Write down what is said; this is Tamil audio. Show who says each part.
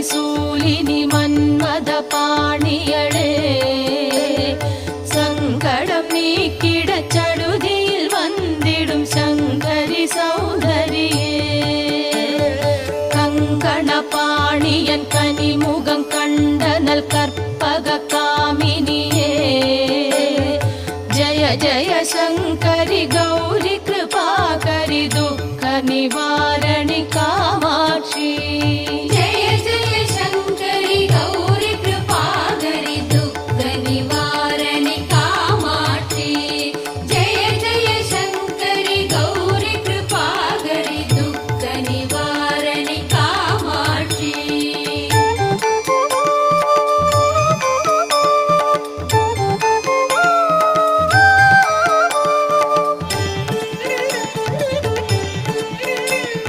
Speaker 1: சூலினி மன்மத பாணியளே சங்கடம் நீக்கிட சடுதியில் வந்திடும் சங்கரி சௌந்தரியே கங்கண பாணியன் கனிமுகம் கண்டனல் கற்பக காமினியே ஜய ஜய சங்கரி கௌரி கிருபாகரி துக்க நிவாரணி காமாட்சி
Speaker 2: जय जय